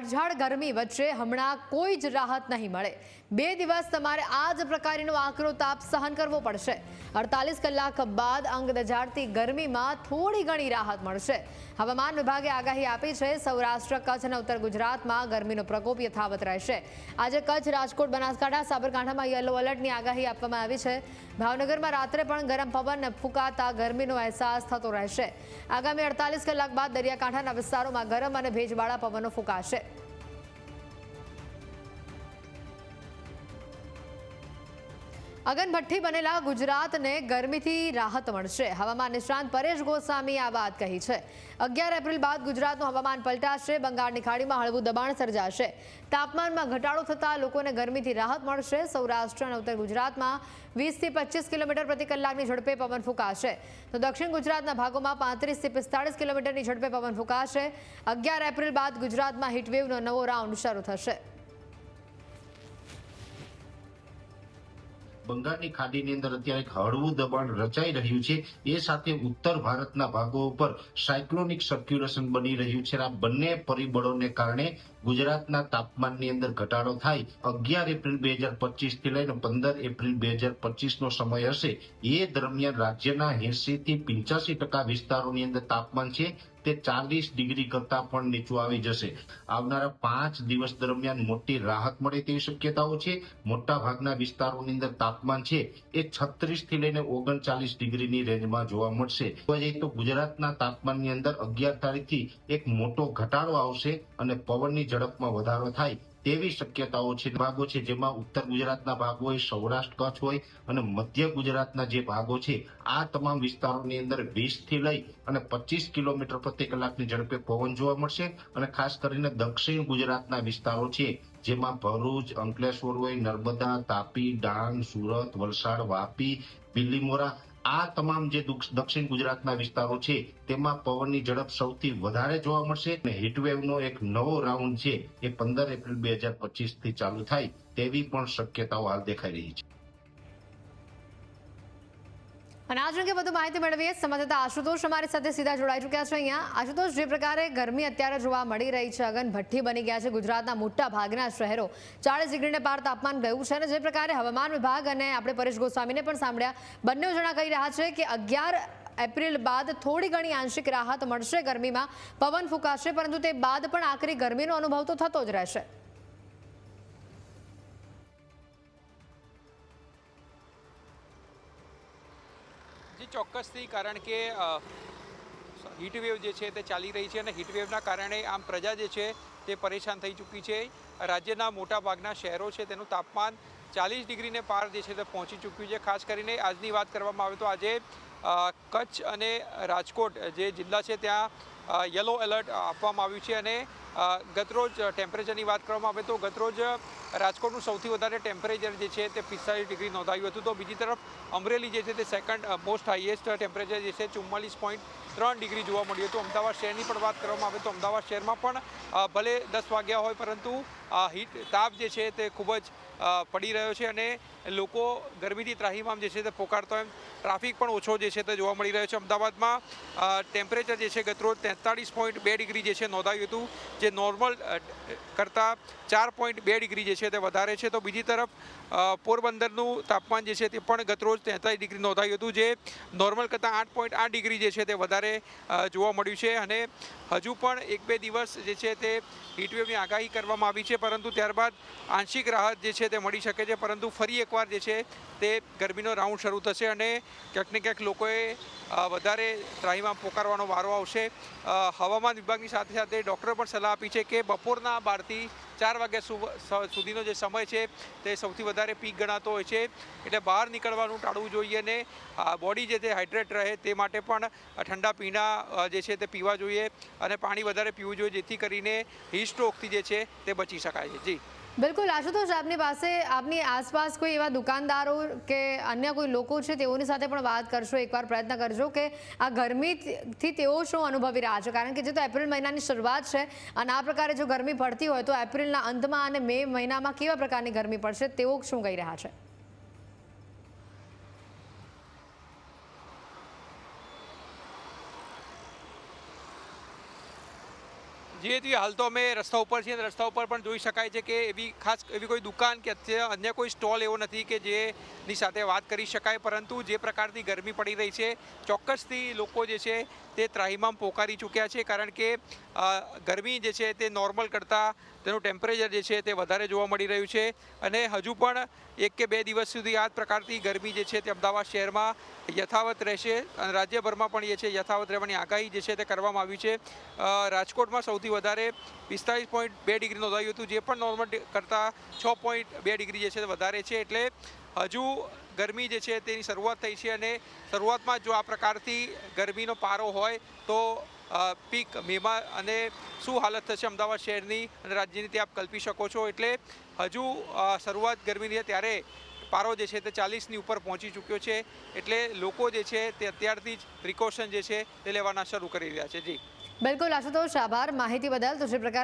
કાળઝાળ ગરમી વચ્ચે હમણાં કોઈ જ રાહત નહીં મળે। 2 દિવસ તમારે આ જ પ્રકારનો આકરો તાપ સહન કરવો પડશે। 48 કલાક બાદ અંગ દજાડતી ગરમીમાં થોડી ઘણી રાહત મળશે। હવામાન વિભાગે આગાહી આપી છે, સૌરાષ્ટ્ર, કચ્છ અને ઉત્તર ગુજરાતમાં ગરમીનો પ્રકોપ યથાવત રહેશે। આજે કચ્છ, રાજકોટ, બનાસકાંઠા, સાબરકાંઠામાં યલો એલર્ટની આગાહી આપવામાં આવી છે। ભાવનગરમાં રાત્રે પણ ગરમ પવન ફૂંકાતા ગરમીનો અહેસાસ થતો રહેશે। આગામી 48 કલાક બાદ દરિયાકાંઠાના વિસ્તારોમાં ગરમ અને ભેજવાળા પવનો ફૂંકાશે। અગનભઠ્ઠી બનેલા ગુજરાતને ગરમીથી રાહત મળશે। હવામાન નિષ્ણાંત પરેશ ગોસ્વામીએ આ વાત કહી છે। 11 એપ્રિલ બાદ ગુજરાતનું હવામાન પલટાશે। બંગાળની ખાડીમાં હળવું દબાણ સર્જાશે। તાપમાનમાં ઘટાડો થતાં લોકોને ગરમીથી રાહત મળશે। સૌરાષ્ટ્ર અને ઉત્તર ગુજરાતમાં 20 થી 25 કિલોમીટર પ્રતિ કલાકની ઝડપે પવન ફૂંકાશે, તો દક્ષિણ ગુજરાતના ભાગોમાં 35 થી 45 કિલોમીટરની ઝડપે પવન ફૂંકાશે। 11 એપ્રિલ બાદ ગુજરાતમાં હીટવેવનો નવો રાઉન્ડ શરૂ થશે। બંગાળની ખાડીની અંદર અત્યારે એક હળવું દબાણ રચાઈ રહ્યું છે। એ સાથે ઉત્તર ભારતના ભાગો ઉપર સાયક્લોનિક સર્ક્યુલેશન બની રહ્યું છે। આ બંને પરિબળોને કારણે ગુજરાતના તાપમાનની અંદર ઘટાડો થાય। 11 એપ્રિલ 2025 થી લઈને 15 એપ્રિલ 2025 નો સમય હશે। એ દરમિયાન રાજ્યના 80 થી 85% વિસ્તારોની અંદર તાપમાન છે તે 40 ડિગ્રી કરતા પણ નીચું આવી જશે। આવનારા 5 દિવસ દરમિયાન મોટી રાહત મળે તેવી શક્યતાઓ છે। મોટા ભાગના વિસ્તારોની અંદર તાપમાન છે એ 36 થી લઈને 39 ડિગ્રીની રેન્જમાં જોવા મળશે। તો ગુજરાતના તાપમાનની અંદર 11 તારીખથી એક મોટો ઘટાડો આવશે અને પવનની ઝડપમાં વધારો થાય તેવી શક્યતાઓ છે। ભાગો છે જેમાં ઉત્તર ગુજરાતના ભાગ હોય, સૌરાષ્ટ્ર, કચ્છ હોય અને મધ્ય ગુજરાતના જે ભાગો છે આ તમામ વિસ્તારોની અંદર 20 થી લઈ અને 25 કિલોમીટર પ્રતિ કલાકની ઝડપે પવન જોવા મળશે। અને ખાસ કરીને દક્ષિણ ગુજરાતના વિસ્તારો છે જેમાં ભરૂચ, અંકલેશ્વર હોય, નર્મદા, તાપી, ડાંગ, સુરત, વલસાડ, વાપી, બિલીમોરા, આ તમામ જે દક્ષિણ ગુજરાતના વિસ્તારો છે તેમાં પવનની ઝડપ સૌથી વધારે જોવા મળશે અને હીટવેવનો એક નવો રાઉન્ડ છે એ 15 એપ્રિલ 2025 થી ચાલુ થાય તેવી પણ શક્યતાઓ હાલ દેખાઈ રહી છે। અને આજ અંગે વધુ માહિતી મેળવીએ સંવાદદાતા આશુતોષ અમારી સાથે સીધા જોડાઈ ચૂક્યા છે। અહીંયા આશુતોષ, જે પ્રકારે ગરમી અત્યારે જોવા મળી રહી છે, અગનભઠ્ઠી બની ગયા છે ગુજરાતના મોટા ભાગના શહેરો, 40 ડિગ્રીને પાર તાપમાન ગયું છે અને જે પ્રકારે હવામાન વિભાગ અને આપણે પરેશ ગોસ્વામીને પણ સાંભળ્યા, બંને જણા કહી રહ્યા છે કે 11 એપ્રિલ બાદ થોડી ઘણી આંશિક રાહત મળશે, ગરમીમાં પવન ફૂંકાશે, પરંતુ તે બાદ પણ આખરી ગરમીનો અનુભવ તો થતો જ રહેશે। ચોક્કસથી, કારણ કે હીટવેવ જે છે તે ચાલી રહી છે અને હીટવેવના કારણે આમ પ્રજા જે છે તે પરેશાન થઈ ચૂકી છે। રાજ્યના મોટા ભાગના શહેરો છે તેનું તાપમાન 40 ડિગ્રીને પાર જે છે તે પહોંચી ચૂક્યું છે। ખાસ કરીને આજની વાત કરવામાં આવે તો આજે કચ્છ અને રાજકોટ જે જિલ્લા છે ત્યાં યલો એલર્ટ આપવામાં આવ્યું છે અને ગતરોજ ટેમ્પરેચરની વાત કરવામાં આવે તો ગતરોજ રાજકોટનું સૌથી વધારે ટેમ્પરેચર જે છે તે 45 ડિગ્રી નોંધાયું હતું। તો બીજી તરફ અમરેલી જે છે તે સેકન્ડ મોસ્ટ હાઈએસ્ટ ટેમ્પરેચર જે છે 44.3 ડિગ્રી જોવા મળ્યું હતું। અમદાવાદ શહેરની પણ વાત કરવામાં આવે તો અમદાવાદ શહેરમાં પણ ભલે 10 વાગ્યા હોય પરંતુ તાપ જે છે તે ખૂબ જ પડી રહ્યો છે અને લોકો ગરમીથી ત્રાહિમામ જે છે તે પોકારતો એમ ટ્રાફિક પણ ઓછો જે છે તે જોવા મળી રહ્યો છે। અમદાવાદમાં ટેમ્પરેચર જે છે ગતરોજ 43.2 ડિગ્રી જે છે નોંધાયું હતું, જે નોર્મલ કરતાં 4.2 ડિગ્રી જે છે તે વધારે છે। તો બીજી તરફ પોરબંદરનું તાપમાન જે છે તે પણ ગતરોજ 43 ડિગ્રી નોંધાયું હતું, જે નોર્મલ કરતાં 8.8 ડિગ્રી જે છે તે વધારે જોવા મળ્યું છે અને હજુ પણ 1-2 દિવસ જે છે તે હીટવેવની આગાહી કરવામાં આવી છે, પરંતુ ત્યારબાદ આંશિક રાહત જે છે તે મળી શકે છે, પરંતુ ફરી એકવાર જે છે તે ગરમીનો રાઉન્ડ શરૂ થશે અને ક્યાંક ને ક્યાંક લોકોએ વધારે ત્રાહિમામ પોકારવાનો વારો આવશે। હવામાન વિભાગની સાથે સાથે ડૉક્ટરે પણ સલાહ આપી છે કે બપોરના 12 થી 4 વાગ્યા સુધીનો જે સમય છે તે સૌથી વધારે પીક ગણાતો હોય છે, એટલે બહાર નીકળવાનું ટાળવું જોઈએ અને બોડી જે તે હાઇડ્રેટ રહે તે માટે પણ ઠંડા પીણા જે છે તે પીવા જોઈએ અને પાણી વધારે પીવું જોઈએ, જેથી કરીને હીટ સ્ટ્રોકથી જે છે તે બચી શકાય છે। જી બિલકુલ આશુતોષ, આપની પાસે, આપની આસપાસ કોઈ એવા દુકાનદારો કે અન્ય કોઈ લોકો છે તેઓની સાથે પણ વાત કરશો, એકવાર પ્રયત્ન કરજો કે આ ગરમીથી તેઓ શું અનુભવી રહ્યા છે, કારણ કે જે તો એપ્રિલ મહિનાની શરૂઆત છે અને આ પ્રકારે જો ગરમી પડતી હોય તો એપ્રિલના અંતમાં અને મે મહિનામાં કેવા પ્રકારની ગરમી પડશે, તેઓ શું કહી રહ્યા છે? જી જોઈએ તો હાલ તો અમે રસ્તા ઉપર છીએ, રસ્તા ઉપર પણ જોઈ શકાય છે કે એવી કોઈ દુકાન કે અન્ય કોઈ સ્ટોલ એવો નથી કે જેની સાથે વાત કરી શકાય, પરંતુ જે પ્રકારની ગરમી પડી રહી છે ચોક્કસથી લોકો જે છે તે ત્રાહિમામ પોકારી ચૂક્યા છે, કારણ કે ગરમી જે છે તે નોર્મલ કરતાં તેનું ટેમ્પરેચર જે છે તે વધારે જોવા મળી રહ્યું છે અને હજુ પણ 1 કે 2 દિવસ સુધી આ પ્રકારની ગરમી જે છે તે અમદાવાદ શહેરમાં યથાવત રહેશે અને રાજ્યભરમાં પણ એ છે યથાવત રહેવાની આગાહી જે છે તે કરવામાં આવી છે. રાજકોટમાં સૌથી વધારે 45.2 ડિગ્રી નોંધાયું હતું, જે પણ નોર્મલ કરતાં 6.2 ડિગ્રી જે છે તે વધારે છે. એટલે હજુ ગરમી જે છે તેની શરૂઆત થઈ છે અને શરૂઆતમાં જો આ પ્રકારથી ગરમીનો પારો હોય તો પીક મેમાં અને શું હાલત થશે અમદાવાદ શહેરની અને રાજ્યની તે આપ કલ્પી શકો છો. એટલે હજુ શરૂઆત ગરમીની છે ત્યારે પારો જે છે તે 40ની ઉપર પહોંચી ચૂક્યો છે. એટલે લોકો જે છે તે અત્યારથી જ પ્રિકોશન જે છે તે લેવાના શરૂ કરી રહ્યા છે. જી બિલકુલ આશુતોષ, આભાર માહિતી બદલ. તો જે પ્રકાર